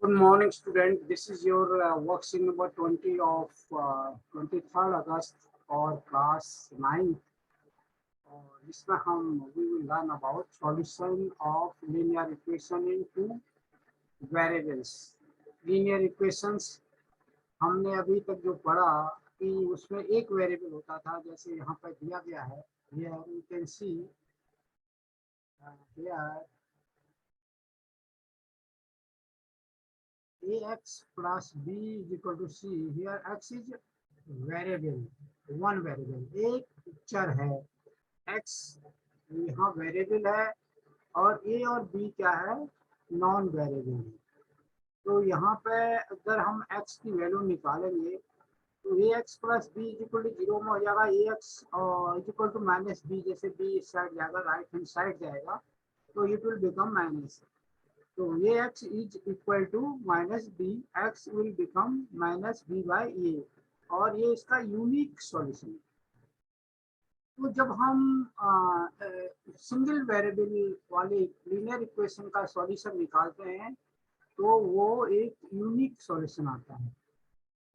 Good morning, student. This is your worksheet number 20 of 23rd August और class 9th. और इसमें हम we will learn about solution of linear equation in two variables. Linear equations हमने अभी तक जो पढ़ा कि उसमें एक वेरिएबल होता था, जैसे यहाँ पर दिया गया है. Here you can see here ax plus b is equal to c. Here x is variable, one variable, एक चर है x, यहाँ वेरिएबल है, और a और b क्या है, नॉन वेरिएबल है. तो यहाँ पे अगर हम x की वैल्यू निकालेंगे तो ax plus B is equal to zero में हो जाएगा. ax is equal to minus b, जैसे b इस साइड जाएगा, राइट हैंड साइड जाएगा, तो इट विल बिकम माइनस. तो ax is equal to minus b, x will become minus b by a, और ये इसका यूनिक सॉल्यूशन है. तो जब हम सिंगल वेरिएबल वाले लीनियर इक्वेशन का सॉल्यूशन निकालते हैं तो वो एक यूनिक सॉल्यूशन आता है.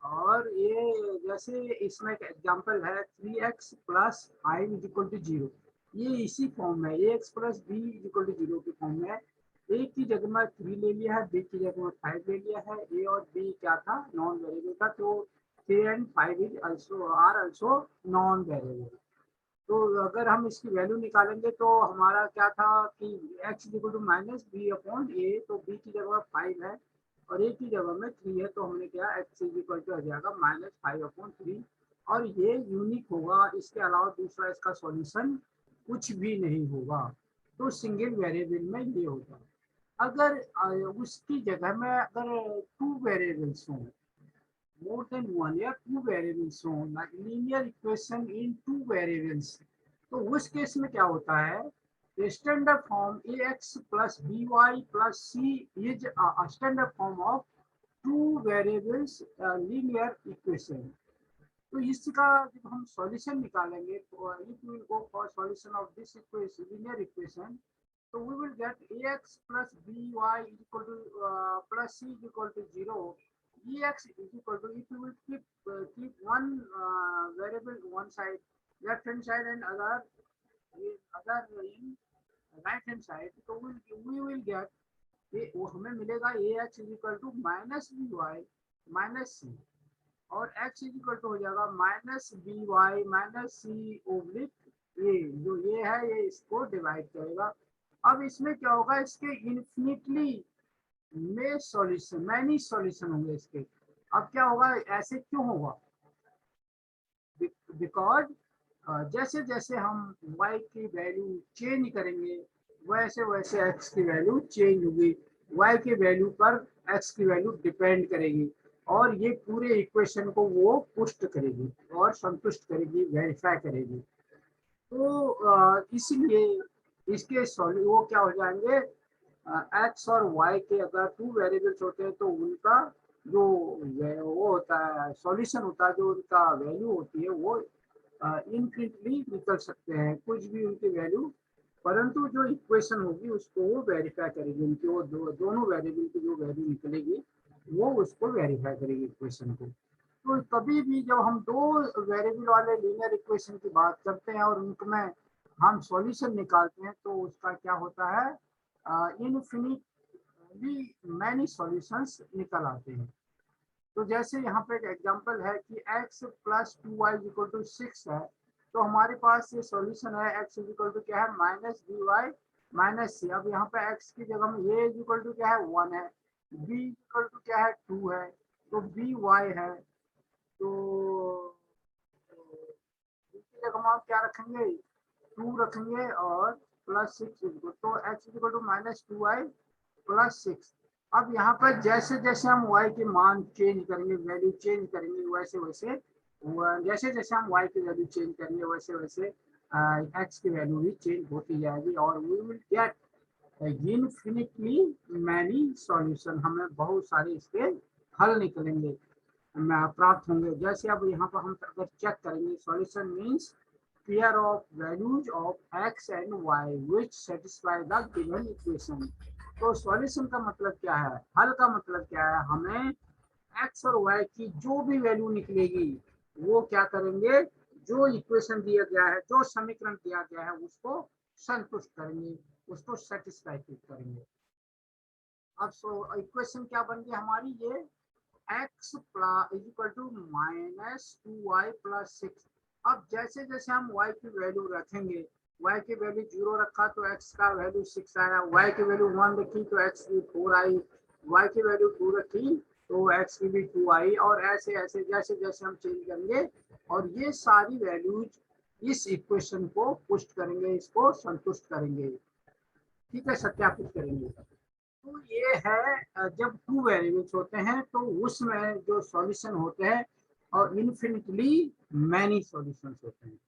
और ये जैसे इसमें एक एग्जांपल है 3x plus 5 is equal to 0. ये इसी फॉर्म में ax plus B is equal to 0 की फॉर्म में. a की जगह में 3 ले लिया है, b की जगह में 5 ले लिया है. a और b क्या था, नॉन वेरिएबल था, तो 3 and 5 is also known variable. तो अगर हम इसकी वैल्यू निकालेंगे तो हमारा क्या था कि x equal to minus b upon a, तो b की जगह 5 है और a की जगह में 3 है, तो हमने क्या x इक्वल टू आ जाएगा माइनस 5 अपॉन 3. और ये यूनिक होगा, इसके अलावा दूसरा इसका सॉल्यूशन कुछ भी नहीं होगा. तो सिंगल वेरिएबल में ये होता है. अगर उसकी जगह में अगर टू वेरिएबल्स हों, more than one या two variables हो, like linear equation in two variables, तो उस केस में क्या होता है, standard form ax plus by plus c is a standard form of two variables linear equation. तो इसका जब हम सॉल्यूशन निकालेंगे तो if we will go for solution of this equation, linear equation, so we will get ax plus by is equal to plus c is equal to 0. Ex is equal to, if you will keep one variable one side, left hand side, and other in right hand side, so we will get वो हमें मिलेगा ax is equal to minus b y minus c, और x is equal to हो जाएगा minus b y minus c oblique a. जो ये है ये इसको डिवाइड करेगा. अब इसमें क्या होगा, इसके इन्फिनिटली में सॉल्यूशन, मैनी सॉल्यूशन होंगे इसके. अब क्या होगा, ऐसे क्यों होगा, बिकॉज जैसे जैसे हम y की वैल्यू चेंज करेंगे वैसे वैसे x की वैल्यू चेंज होगी. y की वैल्यू पर x की वैल्यू डिपेंड करेगी, और ये पूरे इक्वेशन को वो पुष्ट करेगी और संतुष्ट करेगी, वेरीफाई करेगी. तो इसलिए इसके वो क्या हो जाएंगे, एक्स और वाई के अगर टू वेरिएबल्स होते हैं तो उनका जो वो होता है सॉल्यूशन होता है, जो उनका वैल्यू होती है वो इनफिनिटली निकल सकते हैं, कुछ भी उनकी वैल्यू, परंतु जो इक्वेशन होगी उसको वो वेरीफाई करेगी. उनकी वो दोनों वेरिएबल की जो वैल्यू निकलेगी वो उसको वेरीफाई करेगी इक्वेशन को. तो कभी भी जब हम दो वेरिएबल वाले लीनियर इक्वेशन की बात करते हैं और उनमें हम सॉल्यूशन निकालते हैं तो उसका क्या होता है, इनफिनिटली मैनी सॉल्यूशंस निकल आते हैं. तो जैसे यहाँ पे एक एग्जांपल है कि x plus 2y equal to 6 है, तो हमारे पास ये सॉल्यूशन है x इक्वल टू क्या है, माइनस बी वाई माइनस सी. अब यहाँ पे x की जगह में a इक्वल टू क्या है, 1 है, b इक्वल टू क्या है, 2 है, तो बी वाई है. तो की जगह हम क्या रखेंगे, 2 रखेंगे और प्लस 6, तो x equal to minus 2y plus 6. अब यहाँ पर जैसे जैसे हम y के मान चेंज करेंगे, वैल्यू चेंज करेंगे, वैसे वैसे जैसे जैसे हम y की वैल्यू चेंज करेंगे वैसे वैसे x की वैल्यू भी चेंज होती जाएगी, और we will get infinitely many solution. हमें बहुत सारे इसके हल निकलेंगे, प्राप्त होंगे. जैसे अब यहाँ पर हम अगर चेक करेंगे, solution means pair of values of x and y which satisfy the given equation. तो सॉल्यूशन का मतलब क्या है, हल का मतलब क्या है, हमें एक्स और वाई की जो भी वैल्यू निकलेगी वो क्या करेंगे, जो इक्वेशन दिया गया है, जो समीकरण दिया गया है उसको संतुष्ट करेंगे, उसको सेटिस्फाई करेंगे। अब इक्वेशन क्या बन गई हमारी, ये x plus equal to -2y+6। अब जैसे जैसे हम y की वैल्यू रखेंगे, y की वैल्यू 0 रखा तो x का वैल्यू 6 आया, y की वैल्यू 1 रखी तो x की 4 आई, y की वैल्यू 2 रखी तो x की भी 2 आई, और ऐसे ऐसे जैसे जैसे हम चेंज करेंगे और ये सारी वैल्यूज इस इक्वेशन को पुष्ट करेंगे, इसको संतुष्ट करेंगे, ठीक है, सत्यापित करेंगे। तो ये है जब टू वेरिएबल्स होते हैं तो उसमें जो सॉल्यूशन होते हैं और इन्फिनिटली मैनी सॉल्यूशंस होते हैं।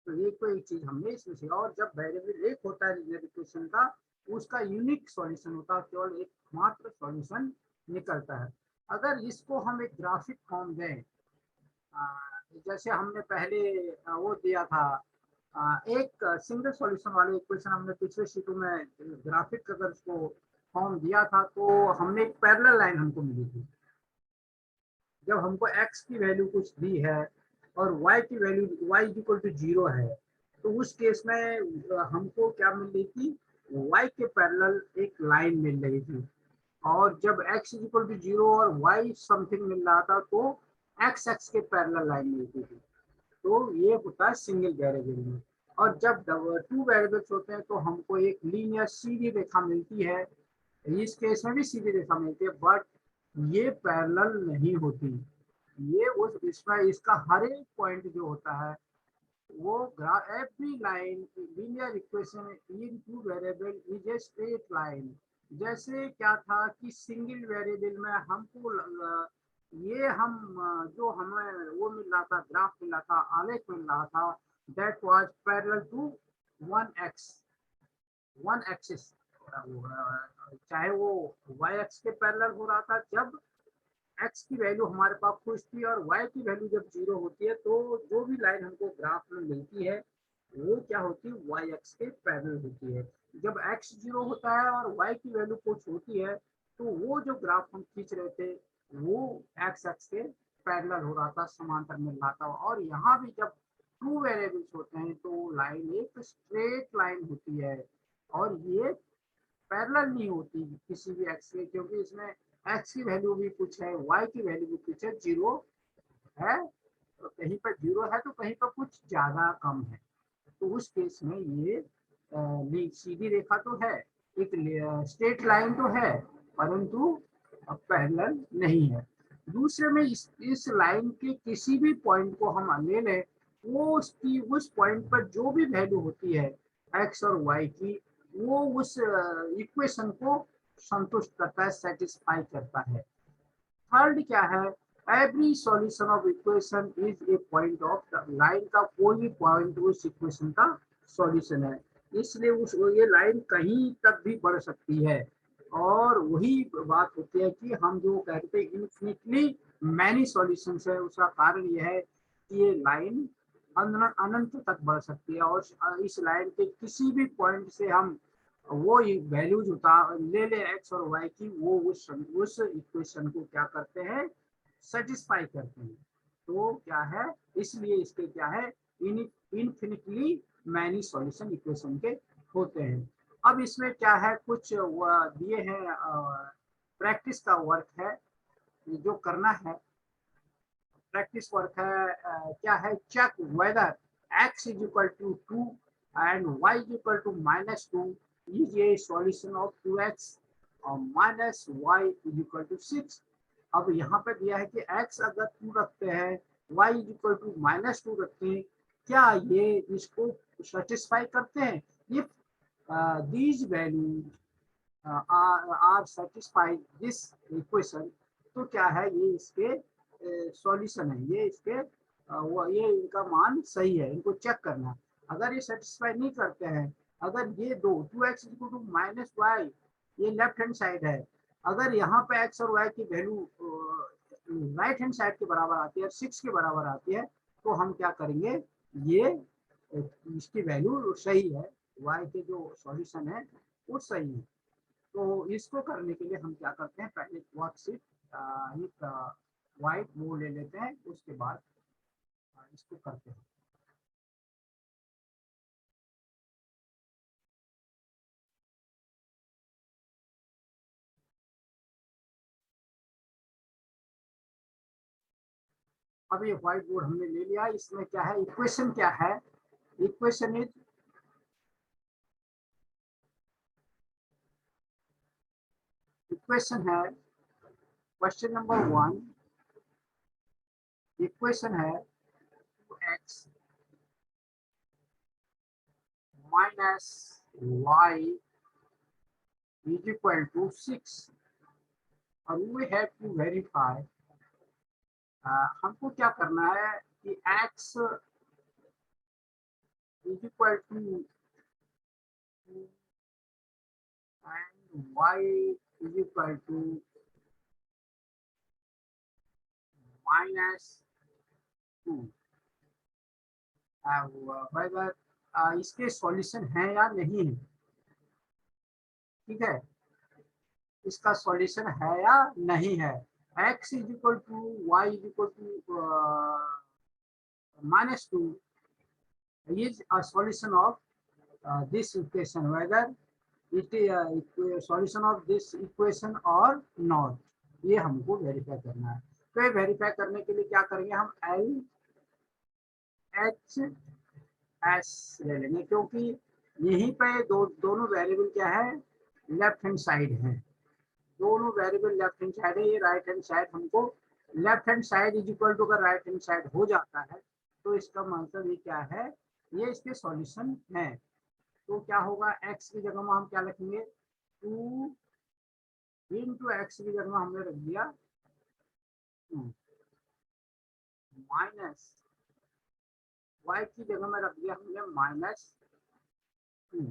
तो ये कोई चीज हमने इसमें से, और जब वेरिएबल एक होता है लीनियर इक्वेशन का, उसका यूनिक सॉल्यूशन होता है, केवल एक मात्र सॉल्यूशन निकलता है। अगर इसको हम एक ग्राफिक फॉर्म दें, जैसे हमने पहले वो दिया था, एक सिंगल सॉल्यूशन वाले इक्वेशन हमने पिछले शीटों में ग्राफिक अगर उसको फॉर्म दिया था, तो हमने एक पैरेलल लाइन हमको मिली थी। जब हमको x की वैल्यू कुछ दी है और y की वैल्यू y इक्वल टू 0 है, तो उस केस में हमको क्या मिल रही थी, y के पैरेलल एक लाइन मिल रही थी। और जब x इक्वल टू 0 और y समथिंग मिल रहा था तो x x के पैरेलल लाइन मिलती थी। तो ये होता है सिंगल वेरिएबल में। और जब टू वेरिएबल्स होते हैं तो हमको एक लीनियर सीधी रेखा मिलती है, इस केस में भी सीधी रेखा मिलती है, बट ये पैरेलल नहीं होती। ये उस इसमें इसका हर एक पॉइंट जो होता है वो every line linear equation in two variable is a straight line. जैसे क्या था कि सिंगल वेरिएबल में हमको ये हम जो हमें वो मिल रहा था, ग्राफ मिल रहा था, आलेख मिल रहा था, that was parallel to one axis, चाहे वो y एक्स के पैरेलल हो रहा था जब x की वैल्यू हमारे पास खुश थी, और y की वैल्यू जब 0 होती है तो जो भी लाइन हमको ग्राफ में मिलती है वो क्या होती है, y एक्स के पैरेलल होती है। जब x 0 होता है और y की वैल्यू कुछ होती है तो वो जो ग्राफ हम खींच रहे थे वो x एक्स के पैरेलल हो रहा था, समांतर मिल रहा था। और यहाँ भी जब टू वेरिएबल्स होते हैं तो लाइन एक स्ट्रेट लाइन होती है, और ये पैरेलल नहीं होती किसी भी एक्स के, क्योंकि इसमें एक्स की वैल्यू भी कुछ है, वाई की वैल्यू भी कुछ है, 0 है तो कहीं पर 0 है तो कहीं पर कुछ ज्यादा कम है। तो उस केस में ये सीधी रेखा तो है, एक स्ट्रेट लाइन तो है, परंतु पैरेलल नहीं है। दूसरे में इस लाइन के किसी भी पॉइंट को हम ले लें, वो उसकी उस पॉइंट पर जो भी वैल्यू होती है एक्स और वाई की, वो उस इक्वेशन को संतुष्ट करता है, सेटिस्फाई करता है। थर्ड क्या है, every solution of equation is a point of the line का कोई भी पॉइंट उस इक्वेशन का सॉल्यूशन है, इसलिए उस ये लाइन कहीं तक भी बढ़ सकती है। और वही बात होती है कि हम जो कहते हैं इन्फिनिटली मैनी सॉल्यूशंस है, उसका कारण यह है कि ये लाइन अनंत तक बढ़ सकती है, और इस लाइन के किसी भी पॉइंट से हम वो वैल्यूज उतार ले ले एक्स और वाई की, वो उस इक्वेशन को क्या करते हैं, सेटिस्फाई करते हैं। तो क्या है, इसलिए इसके क्या है, इनफिनिटली मैनी सॉल्यूशन इक्वेशन के होते हैं। अब इसमें क्या है, कुछ दिए हैं, प्रैक्टिस का वर्क है जो करना है। प्रैक्टिस वर्क है, क्या है, check whether x is equal to 2 and y is equal to -2 is a solution of 2x और -y इज इक्वल टू 6। अब यहाँ पे दिया है कि x अगर 2 रखते हैं, y इज इक्वल टू -2 रखते हैं, क्या ये इसको सेटिस्फाई करते हैं। If these values are satisfied this equation, तो क्या है, ये इसके सॉल्यूशन है, ये इसके ये इनका मान सही है, इनको चेक करना। अगर ये सेटिस्फाई नहीं करते हैं, अगर ये दो 2x इक्वल टू -y ये लेफ्ट हैंड साइड है, अगर यहाँ पे x और y की वैल्यू राइट हैंड साइड के बराबर आती है, 6 के बराबर आती है, तो हम क्या करेंगे, ये इसकी वैल्यू सही है, y के जो सॉल्यूशन है वो सही है। तो इसको करने के लिए हम क्या करते हैं, पहले वर्कशीट एक वाइट वो ले लेते हैं, उसके बाद इसको करते हैं। अब ये व्हाइट बोर्ड हमने ले लिया, इसमें क्या है, इक्वेशन क्या है, इक्वेशन इज इक्वेशन है क्वेश्चन नंबर 1, इक्वेशन है x minus y is equal to 6 और वी हैव टू वेरीफाई, हमको क्या करना है कि x is equal to and y is equal to -2, whether इसके सॉल्यूशन है या नहीं है, ठीक है, इसका सॉल्यूशन है या नहीं है। x is equal to y is equal to -2 is a solution of this equation, whether it is solution of this equation or not, ये हमको वेरीफाई करना है। तो ये वेरीफाई करने के लिए क्या करेंगे, हम एल एच एस ले लेंगे, क्योंकि यहीं पे दोनों वेरिएबल क्या है, लेफ्ट हैंड साइड है, दोनों वेरिएबल लेफ्ट हैंड साइड है, ये राइट हैंड साइड हमको, left hand side is equal to अगर राइट हैंड साइड हो जाता है तो इसका मतलब ये क्या है, ये इसके सॉल्यूशन है। तो क्या होगा, x की जगह में हम क्या लिखेंगे, 2 इंटू एक्स की जगह में हमने रख दिया 2 माइनस y की जगह में रख दिया हमने -2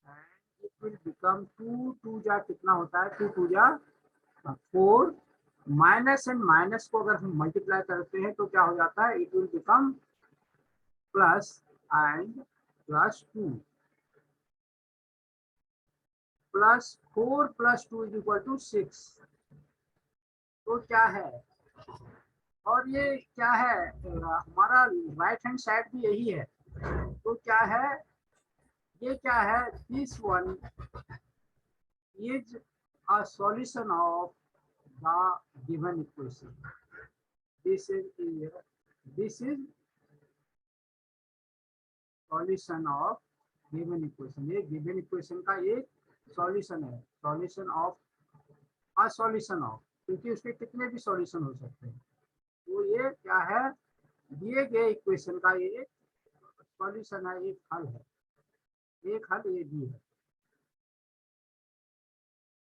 एंड इट विल बिकम 2 जा कितना होता है, 2 जा 4, माइनस एंड माइनस को अगर हम मल्टीप्लाई करते हैं तो क्या हो जाता है, it will become plus and +2 plus 4 + 2 is equal to 6। तो क्या है, और ये क्या है, हमारा राइट हैंड साइड भी यही है, तो क्या है, ये क्या है, this one is a solution of the given equation, this is solution of given equation, ये गिवन इक्वेशन का एक सॉल्यूशन है, solution of a solution of, क्योंकि उसके कितने भी सॉल्यूशन हो सकते हैं, तो ये क्या है, दिए गए इक्वेशन का ये सॉल्यूशन है, एक हल है, एक हल ये भी है।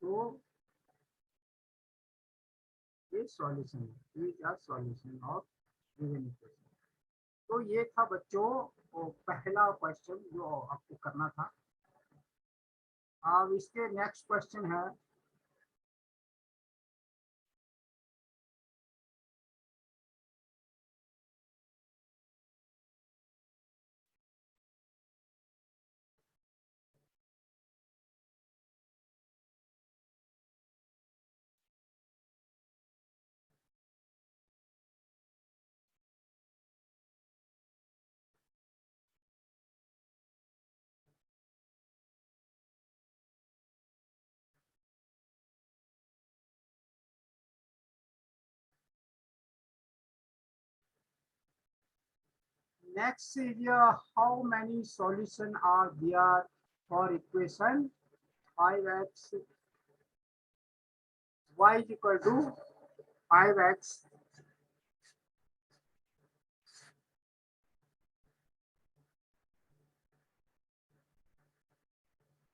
तो ये सॉल्यूशन है, is a solution of given equation. तो ये था बच्चों वो पहला क्वेश्चन जो आपको करना था। अब इसके नेक्स्ट क्वेश्चन है, next is how many solution are there for equation 5x y is equal to 5x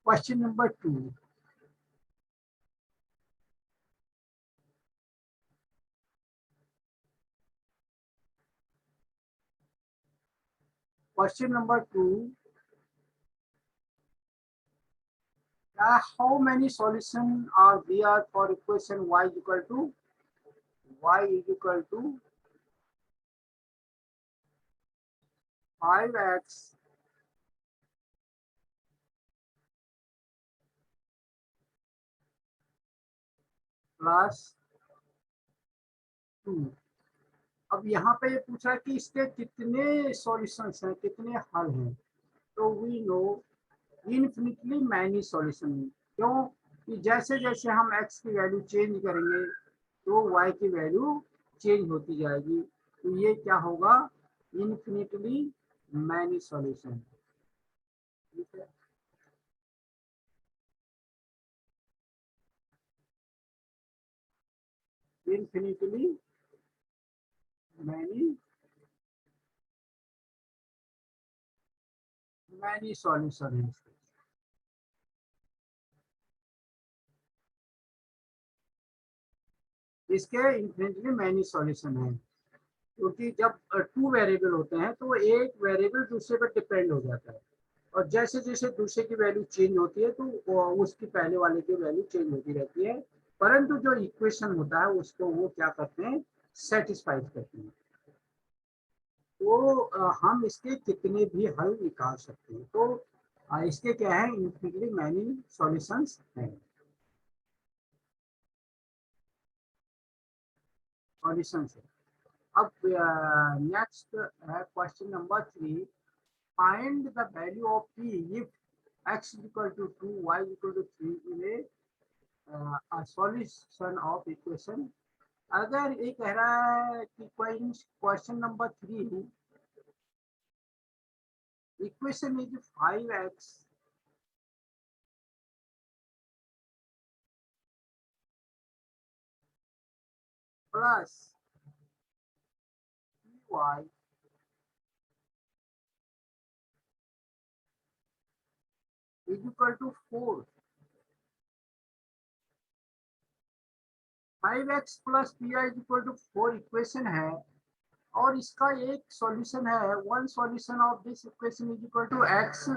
question number 2, question number 2, how many solution are there for equation y is equal to 5x 5x plus 2। अब यहाँ पे ये पूछा कि इसके कितने solutions हैं, कितने हल हैं। तो we know infinitely many solution. क्यों कि जैसे जैसे हम x की वैल्यू चेंज करेंगे तो y की वैल्यू चेंज होती जाएगी। तो ये क्या होगा, इनफिनिटली मैनी सॉल्यूशन। ठीक है, इनफिनिटली मैनी मैनी सॉल्यूशन है इसके इनफिनिटली मैनी सॉल्यूशन है। क्योंकि जब टू वेरिएबल होते हैं तो एक वेरिएबल दूसरे पर डिपेंड हो जाता है, और जैसे जैसे दूसरे की वैल्यू चेंज होती है तो उसकी पहले वाले की वैल्यू चेंज होती रहती है। परंतु जो इक्वेशन होता है उसको वो क्या करते हैं, सेटिस्फाई करते हैं। तो हम इसके कितने भी हल निकाल सकते हैं। तो इसके क्या है, इनफिनिटली मैनी सॉल्यूशंस हैं। सॉल्यूशंस है। अब नेक्स्ट है question number 3। Find the value of p if x equal to 2 y equal to 3 in a solution of equation। अगर ये कह रहा है कि question number 3 equation is 5x plus y is equal to 4। 5x plus p I is equal to 4 equation है, और इसका एक सॉल्यूशन है। One solution of this equation is equal to x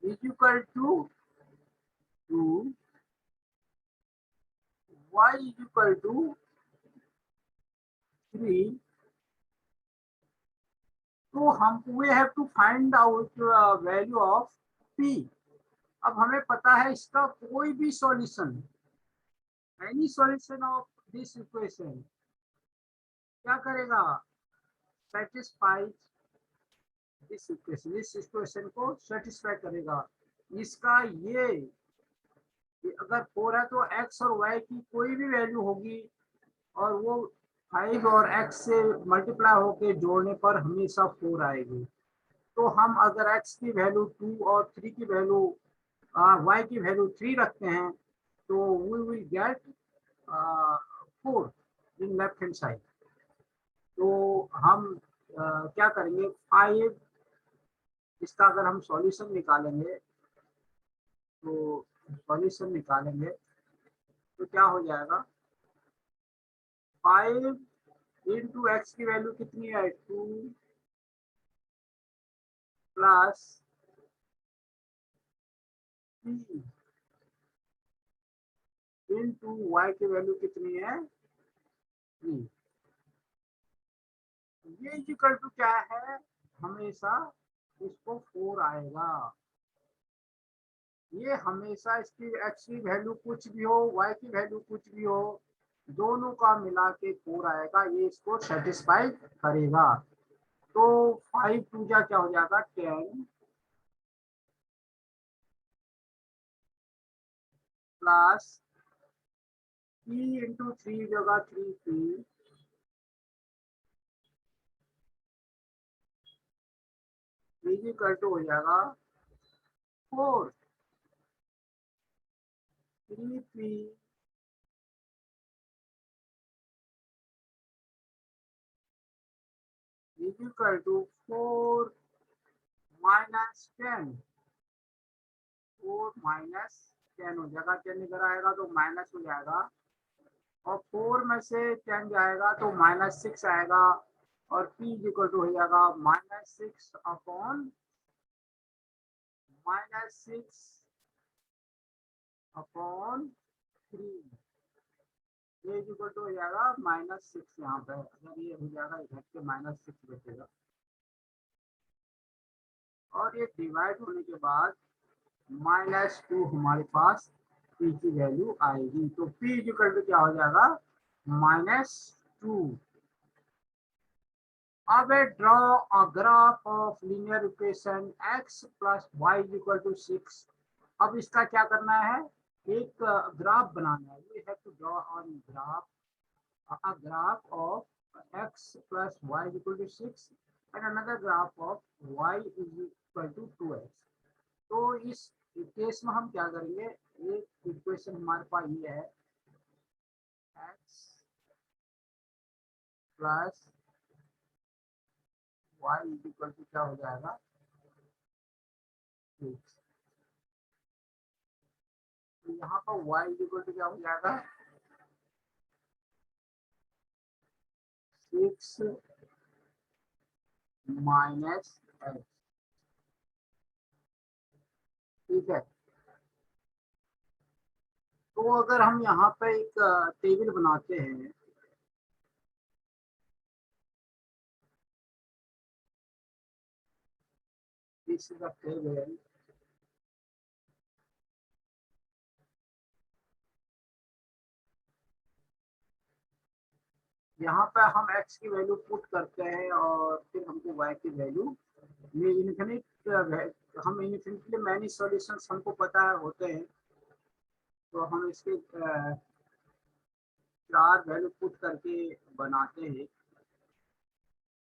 is equal to 2, y is equal to 3। तो हम we have to find out value of p। अब हमें पता है इसका कोई भी solution, any solution of this equation क्या करेगा, सेटिस्फाई इस इक्वेशन को सेटिस्फाई करेगा। इसका ये अगर 4 है तो x और y की कोई भी वैल्यू होगी, और वो 5 और x से मल्टीप्लाई होके जोड़ने पर हमेशा 4 आएगी। तो हम अगर x की वैल्यू 2 और 3 की वैल्यू y की वैल्यू 3 रखते हैं तो we will get 4 in left hand side. तो हम क्या करेंगे, 5, इसका अगर हम सॉल्यूशन निकालेंगे तो सॉल्यूशन निकालेंगे तो क्या हो जाएगा, 5 इंटू एक्स की वैल्यू कितनी है, 2 प्लस 3 इंटू वाई की वैल्यू कितनी है, 3। ये इक्वल टू क्या है, हमेशा इसको 4 आएगा। ये हमेशा इसकी एक्स की वैल्यू कुछ भी हो, वाई की वैल्यू कुछ भी हो, दोनों का मिला के 4 आएगा। ये इसको सेटिस्फाई करेगा। तो 5 टू जा क्या हो जाएगा, 10 प्लस p इंटू 3 जगह 3p इक्वल टू हो जाएगा 4 3p equal to 4 minus 10। 4 minus 10 हो जाएगा, 10 इधर आएगा तो माइनस हो जाएगा, और 4 में से 10 जाएगा तो -6 आएगा, और p इक्वल टू हो जाएगा -6 upon -6 upon 3। A equal to हो जाएगा -6 यहाँ पे, अगर ये हो जाएगा घट के -6 बचेगा, और ये डिवाइड होने के बाद -2 हमारे पास p की वैल्यू आएगी। तो p इक्वल टू क्या हो जाएगा, -2। अब draw a graph of linear equation x plus y equal to 6। अब इसका क्या करना है, एक ग्राफ बनाना है। We have to draw on graph a graph of x plus y is equal to 6 and another graph of y is equal to 2x। तो इस केस में हम क्या करेंगे, एक इक्वेशन हमारे पास ये है x plus y is equal to क्या हो जाएगा 6। तो यहाँ पर y इज इक्वल टू क्या हो जाएगा 6 माइनस x। ठीक है, तो अगर हम यहाँ पे एक टेबल बनाते हैं, दिस इज द टेबल। यहाँ पे हम x की वैल्यू पुट करते हैं और फिर हमको y की वैल्यू ये इन्फिनिट, हम इन्फिनिटली मैनी सॉल्यूशंस हमको पता है होते हैं, तो हम इसके 4 वैल्यू पुट करके बनाते हैं।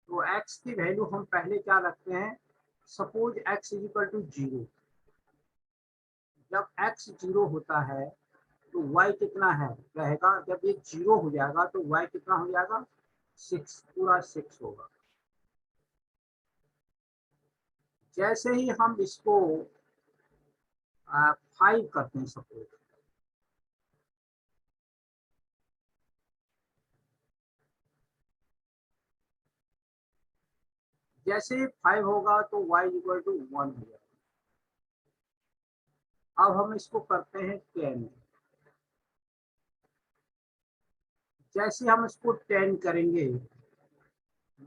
तो x की वैल्यू हम पहले क्या रखते हैं, suppose x is equal to 0। जब x 0 होता है तो y कितना है रहेगा, जब ये 0 हो जाएगा तो y कितना हो जाएगा 6, पूरा 6 होगा। जैसे ही हम इसको 5 करते हैं सपोज, जैसे ही 5 होगा तो y इक्वल टू 1 हो जाएगा। अब हम इसको करते हैं 10। जैसे हम इसको 10 करेंगे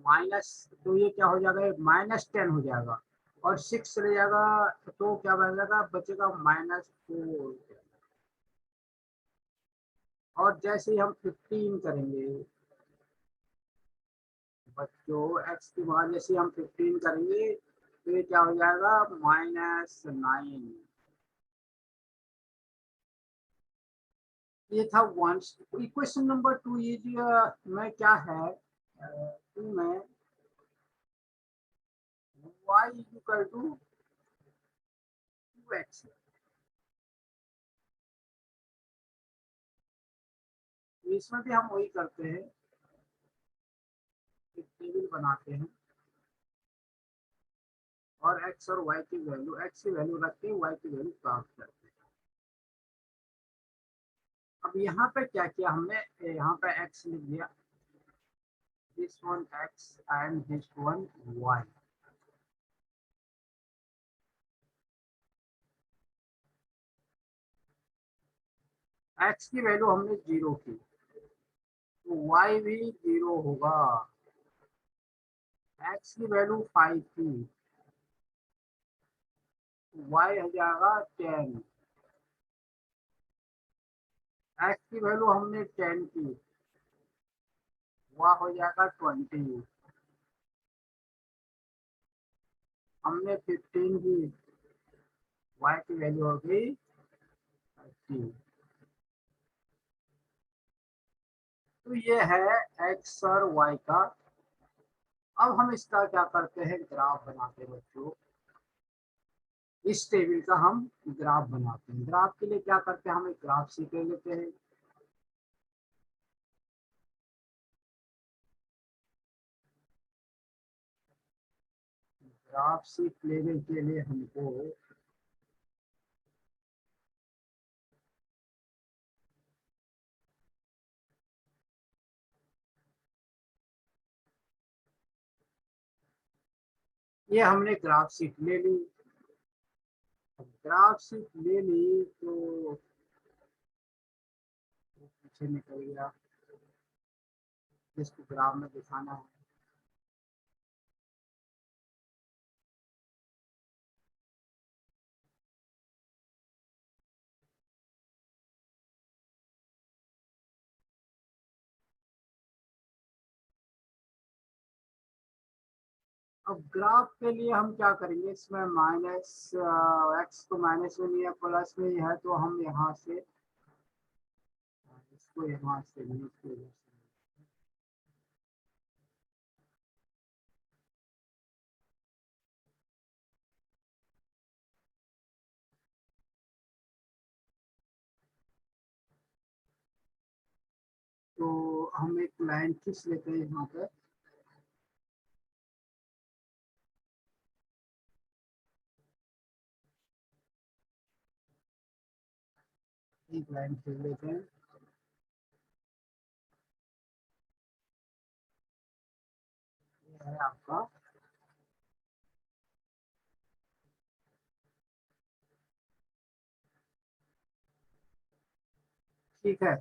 माइनस, तो ये क्या हो जाएगा -10 हो जाएगा और 6 रह जाएगा, तो क्या बचेगा बचेगा -4। और जैसे ही हम 15 करेंगे बच्चों, x की बात जैसे हम 15 करेंगे तो ये क्या हो जाएगा -9। ये था 1। इक्वेशन नंबर 2 ये में क्या है, 2 में y इक्वल टू 2x। इसमें भी हम वही करते हैं, एक टेबल बनाते हैं और x और y की वैल्यू, x की वैल्यू रख के y की वैल्यू प्राप्त करते हैं। अब यहाँ पे क्या किया हमने, यहाँ पे x लिख दिया, this one x and this one y। x की वैल्यू हमने 0 की तो y भी 0 होगा। x की वैल्यू 5 की, y हो जाएगा 10। x की वैल्यू हमने 10 की, y हो जाएगा 20। हमने 15 की, y की वैल्यू हो गई 30। तो ये है x और y का। अब हम इसका क्या करते हैं, ग्राफ बनाते हैं बच्चों। इस टेबल का हम ग्राफ बनाते हैं। ग्राफ के लिए क्या करते हैं, हम एक ग्राफ शीट ले लेते हैं। ग्राफ शीट लेने के लिए हमको ये हमने ग्राफ शीट ले ली। ग्राफ शीट ले ली तो पीछे निकल गया। इसको ग्राफ में दिखाना है। अब ग्राफ के लिए हम क्या करेंगे, इसमें माइनस एक्स तो माइनस में नहीं है, प्लस में ही है, तो हम यहाँ से इसको यहाँ से नहीं, इसको इधर से। तो हम एक लाइन खींच लेते हैं यहाँ पे। एक लाइन खींच लेते हैं। ये है आपका ठीक है।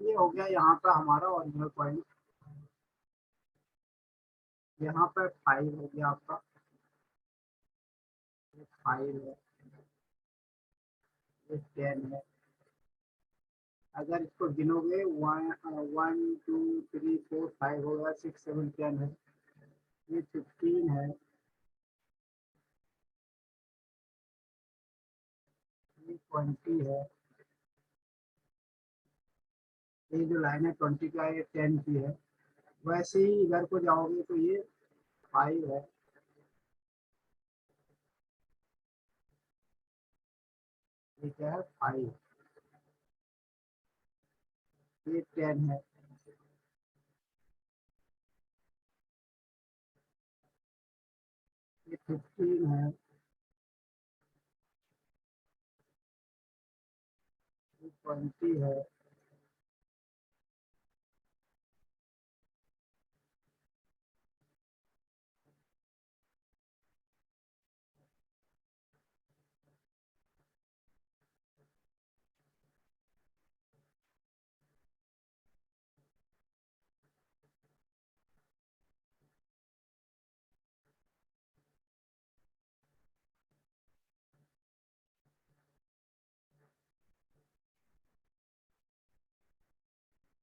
ये हो गया यहाँ पे हमारा ओरिजिनल पॉइंट। यहाँ पे 5 हो गया आपका, 5 है, ये 10 है। अगर इसको गिनोगे 1 2 3 4 5 होगा, 6 7 10 है, ये 15 है, ये 20 है। ये जो लाइन है 20 का, ये 10 की है। वैसे ही इधर को जाओगे तो ये 5 है, ये क्या है 5, ये 10 है, ये 15 है, ये 20 है।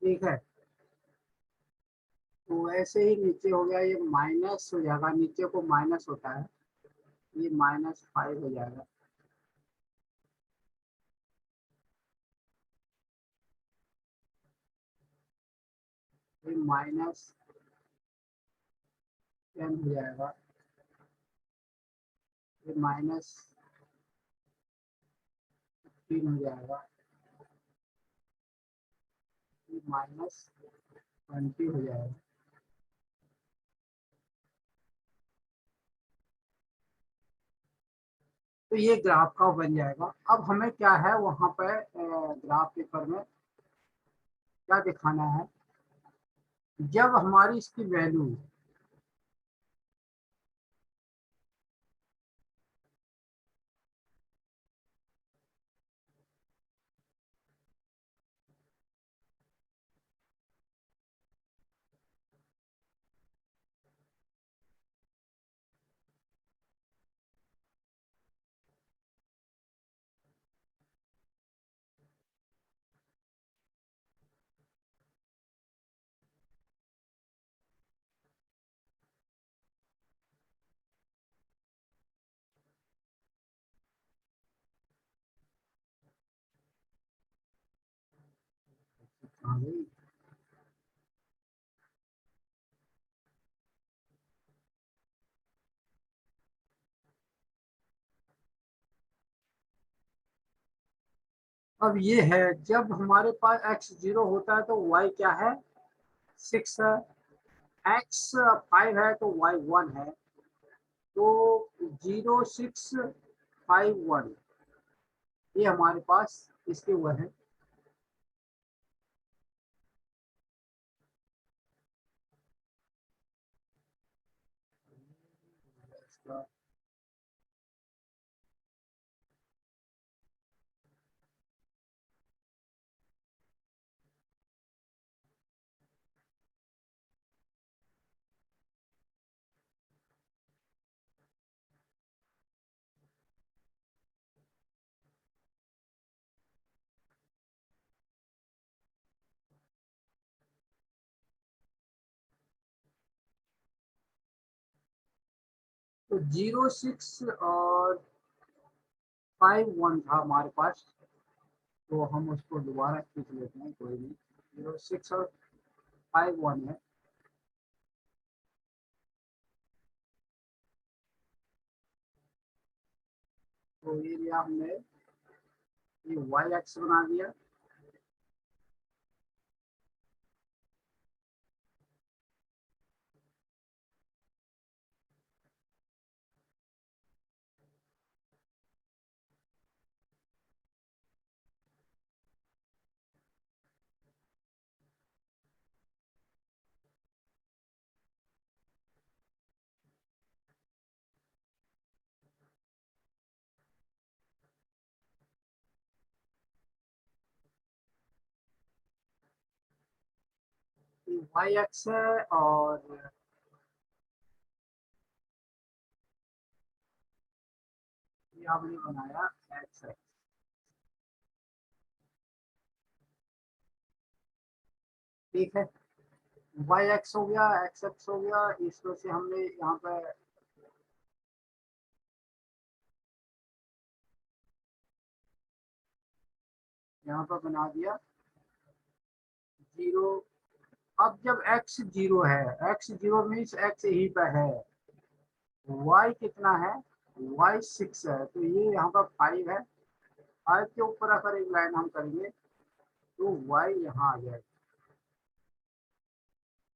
ठीक है। तो ऐसे ही नीचे हो गया, ये माइनस हो जाएगा, नीचे को माइनस होता है, ये -5 हो जाएगा। ये -10 हो जाएगा, ये -3 हो जाएगा, ये -20 हो जाएगा। तो ये ग्राफ का बन जाएगा। अब हमें क्या है वहां पे ग्राफ पेपर में क्या दिखाना है, जब हमारी इसकी वैल्यू आ गई, अब ये है जब हमारे पास x0 होता है तो y क्या है, 6 है, x5 है तो y1 है, तो 0 6 5 1 ये हमारे पास इसके वो है। तो 06 और 51 था हमारे पास, तो हम उसको दोबारा खींच लेते हैं, कोई नहीं। 06 और 51 है। तो ये लिया हमने, ये वाई एक्स बना दिया। ये वाई एक्स है, और ये हमने बनाया एक्स एक्स। ठीक है, वाई एक्स हो गया, एक्स एक्स हो गया। इसमें से हमने यहाँ पे बना दिया 0। अब जब x 0 है, x 0 मीन्स x यहीं पे है, y कितना है, y 6 है, तो ये यहाँ पर 5 है। 5 के ऊपर अगर एक लाइन हम करेंगे तो y यहाँ आ जाएगा,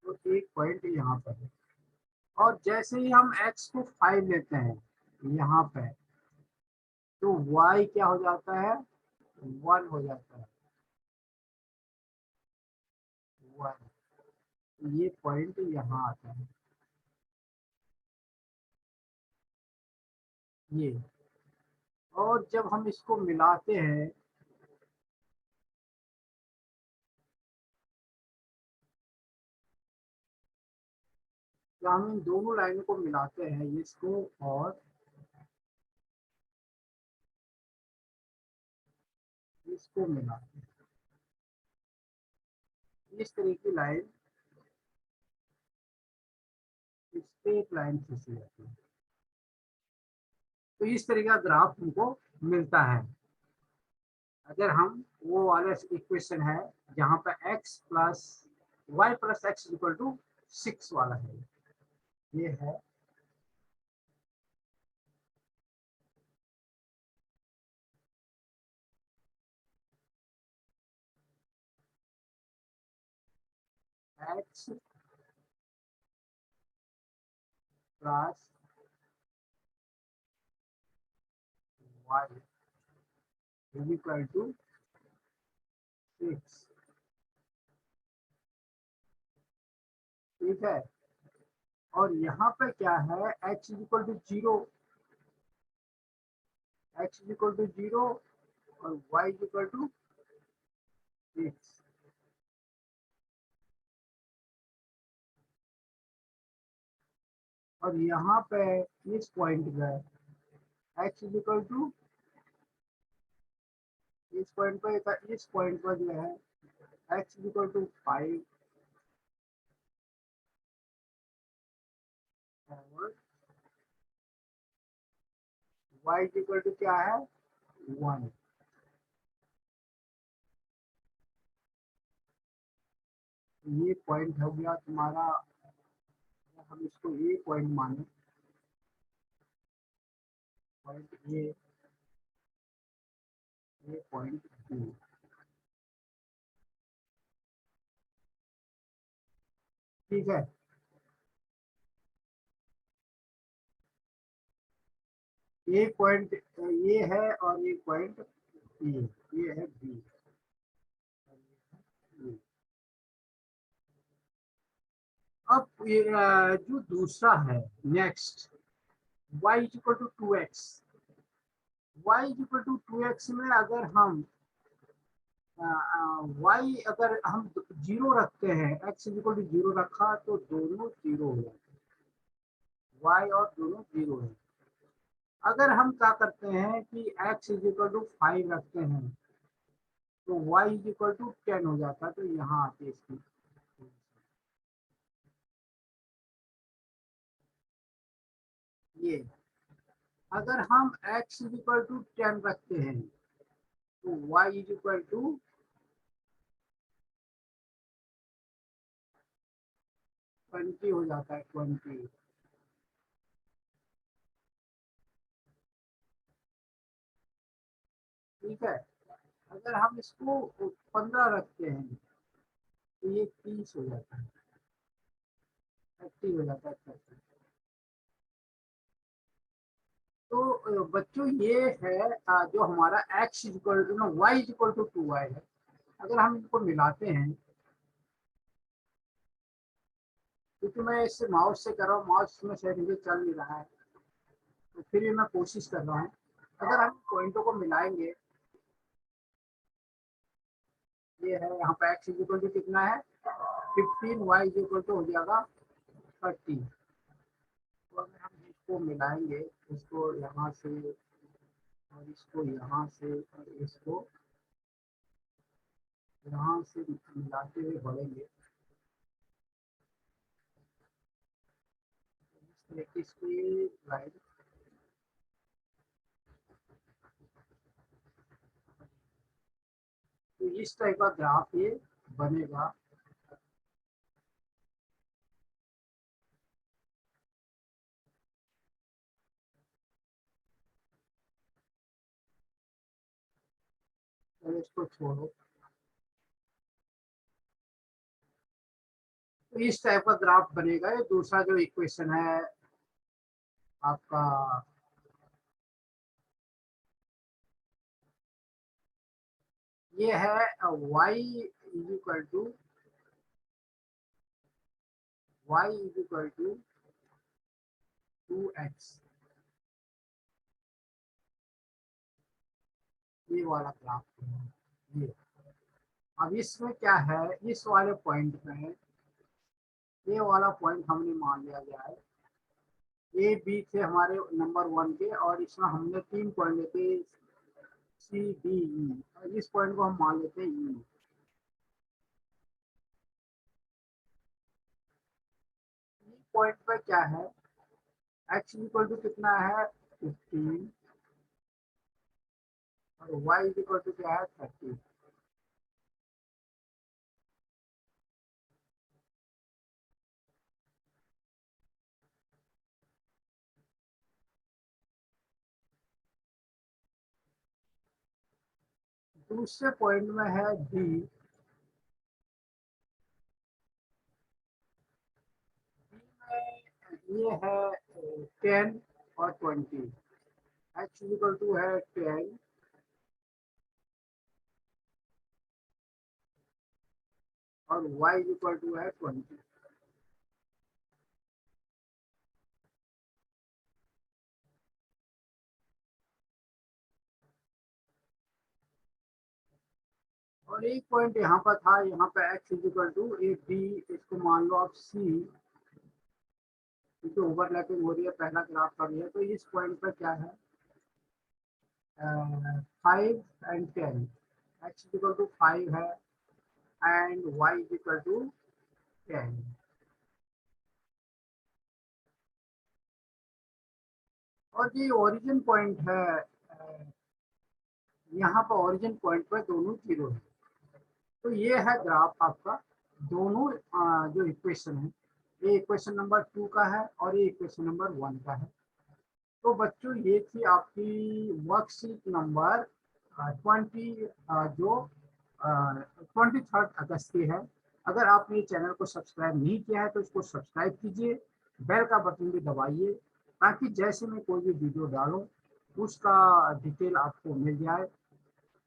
तो एक पॉइंट यहाँ पर है। और जैसे ही हम x को 5 लेते हैं यहाँ पे, तो y क्या हो जाता है, 1 हो जाता है, 1। ये पॉइंट यहाँ आता है, ये। और जब हम इसको मिलाते हैं, जब हम इन दोनों लाइनों को मिलाते हैं, इसको और इसको मिलाते हैं, इस तरह की लाइन, स्ट्रेट लाइन खींची जाती है। तो इस तरह का ग्राफ हमको मिलता है। अगर हम वो वाला इक्वेशन है जहाँ पे x plus y plus x equal to 6 वाला है, ये है x plus y equal to 6। ठीक है, और यहाँ पे क्या है, x equal to 0, x equal to 0 और y इक्वल टू 6। और यहाँ पे इस पॉइंट पे x इक्वल टू, इस पॉइंट पर जो है x इक्वल टू 5 और y इक्वल टू क्या है, 1। ये पॉइंट हो गया तुम्हारा, हम इसको ए पॉइंट माने, पॉइंट ए पॉइंट बी। ठीक है, एक पॉइंट ये है और एक पॉइंट ये है बी। अब ये जो दूसरा है, next y equal to 2x, y equal to 2x में अगर हम y अगर हम 0 रखते हैं, x इक्वल टू 0 रखा तो दोनों 0 हो जाते हैं, y और दोनों 0 है। अगर हम क्या करते हैं कि x इक्वल टू 5 रखते हैं तो y इक्वल टू 10 हो जाता है, तो यहाँ आती है इसकी। ये अगर हम x इज इक्वल टू 10 रखते हैं तो y इज इक्वल टू 20 हो जाता है, 20। ठीक है, अगर हम इसको 15 रखते हैं तो ये 30 हो जाता है, 30 हो जाता है, 30। तो बच्चों ये है जो हमारा x इक्वल टू ना y इक्वल टू 2y है। अगर हम इनको मिलाते हैं, क्योंकि मैं इससे माउस से कर रहा हूँ, माउस में शायद मुझे चल नहीं रहा है, तो फिर भी मैं कोशिश कर रहा हूँ। अगर हम पॉइंटों को मिलाएंगे, ये है यहाँ पे x इक्वल टू कितना है 15, y इक्वल टू हो जाएगा 30। तो अगर हम इसको मिलाएंगे, इसको यहाँ से और इसको यहाँ से और इसको यहाँ से मिलाते हुए बढ़ेंगे, इस तरह की इसकी लाइन, तो इस टाइप का ग्राफ ये बनेगा। तो इसको छोड़ो, तो इस टाइप का ग्राफ बनेगा। ये दूसरा जो इक्वेशन है आपका, ये है y is equal to 2x, ये वाला ग्राफ है ये। अब इसमें क्या है, इस वाले पॉइंट में ये वाला पॉइंट हमने मान लिया गया है, ए बी थे हमारे नंबर 1 के, और इसमें हमने 3 पॉइंट लेते सी डी ई, इस पॉइंट को हम मान लेते हैं ई। पॉइंट पर क्या है, x इक्वल टू कितना है 15 और y इक्वल टू क्या है 30। दूसरे पॉइंट में है डी, ये है 10 और 20, x इक्वल टू है 10 और y इक्वल टू है 20। और एक पॉइंट यहाँ पर था, यहाँ पे x equal to a b, इसको मान लो आप c, क्योंकि ओवरलैपिंग हो रही है, पहला ग्राफ कर रही है। तो इस पॉइंट पर क्या है 5 एंड 10, x इक्वल टू 5 है एंड y इक्वल टू 10। और ये ओरिजिन पॉइंट है, यहाँ पर ओरिजिन पॉइंट पर दोनों जीरो है। तो ये है ग्राफ आपका, दोनों जो इक्वेशन है, ये इक्वेशन नंबर 2 का है और ये इक्वेशन नंबर 1 का है। तो बच्चों ये थी आपकी वर्कशीट नंबर 20, जो 23 अगस्त की है। अगर आपने चैनल को सब्सक्राइब नहीं किया है तो इसको सब्सक्राइब कीजिए, बेल का बटन भी दबाइए, ताकि जैसे मैं कोई भी वीडियो डालूं उसका डिटेल आपको मिल जाए।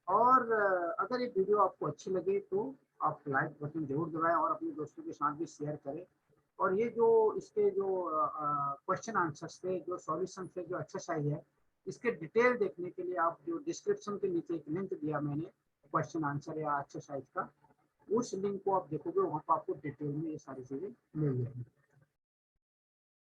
और अगर ये वीडियो आपको अच्छी लगे तो आप लाइक बटन जरूर दबाएं और अपने दोस्तों के साथ भी शेयर करें। और ये जो इसके जो क्वेश्चन आंसर्स थे, जो सॉल्यूशन थे, जो एक्सरसाइज है, इसके डिटेल देखने के लिए आप जो डिस्क्रिप्शन के नीचे एक लिंक दिया मैंने क्वेश्चन आंसर या एक्सरसाइज का, उस लिंक को आप देखोगे, वहाँ पर आपको डिटेल में ये सारी चीज़ें मिल जाएंगी।